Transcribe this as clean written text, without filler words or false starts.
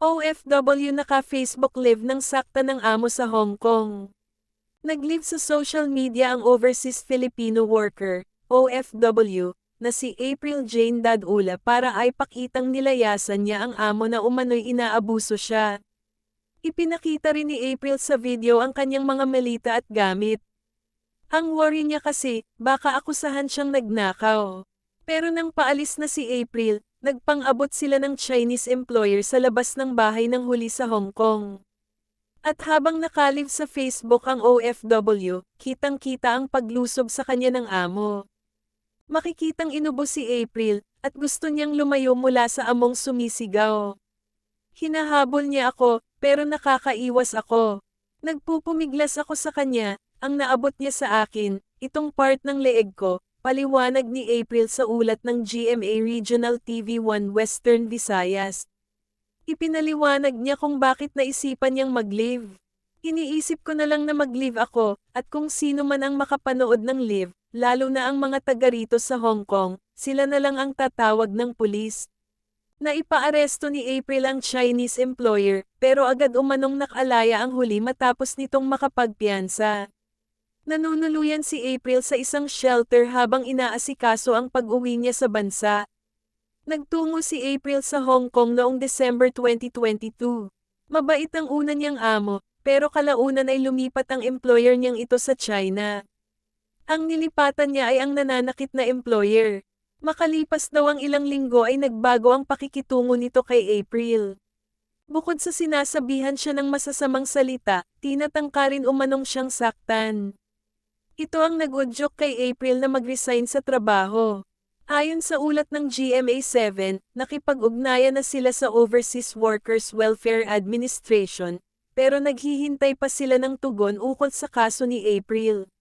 OFW naka-Facebook live ng sakta ng amo sa Hong Kong. Nag-live sa social media ang overseas Filipino worker, OFW, na si April Jane Dadula para ay pakitang nilayasan niya ang amo na umano'y inaabuso siya. Ipinakita rin ni April sa video ang kanyang mga malita at gamit. Ang worry niya kasi, baka akusahan siyang nagnakaw. Pero nang paalis na si April, nagpang-abot sila ng Chinese employer sa labas ng bahay ng huli sa Hong Kong. At habang nakalive sa Facebook ang OFW, kitang-kita ang paglusob sa kanya ng amo. Makikitang inubo si April, at gusto niyang lumayo mula sa among sumisigaw. Hinahabol niya ako, pero nakakaiwas ako. Nagpupumiglas ako sa kanya, ang naabot niya sa akin, itong part ng leeg ko, paliwanag ni April sa ulat ng GMA Regional TV1 Western Visayas. Ipinaliwanag niya kung bakit naisipan niyang mag-live. Iniisip ko na lang na mag-live ako, at kung sino man ang makapanood ng live, lalo na ang mga taga rito sa Hong Kong, sila na lang ang tatawag ng pulis. Naipaaresto ni April ang Chinese employer, pero agad umanong nakalaya ang huli matapos nitong makapagpiyansa. Nanunuluyan si April sa isang shelter habang inaasikaso ang pag-uwi niya sa bansa. Nagtungo si April sa Hong Kong noong December 2022. Mabait ang una niyang amo, pero kalaunan ay lumipat ang employer niyang ito sa China. Ang nilipatan niya ay ang nananakit na employer. Makalipas daw ang ilang linggo ay nagbago ang pakikitungo nito kay April. Bukod sa sinasabihan siya ng masasamang salita, tinatangka rin umanong siyang saktan. Ito ang nag-udyok kay April na mag-resign sa trabaho. Ayon sa ulat ng GMA7, nakipag-ugnayan na sila sa Overseas Workers Welfare Administration, pero naghihintay pa sila ng tugon ukol sa kaso ni April.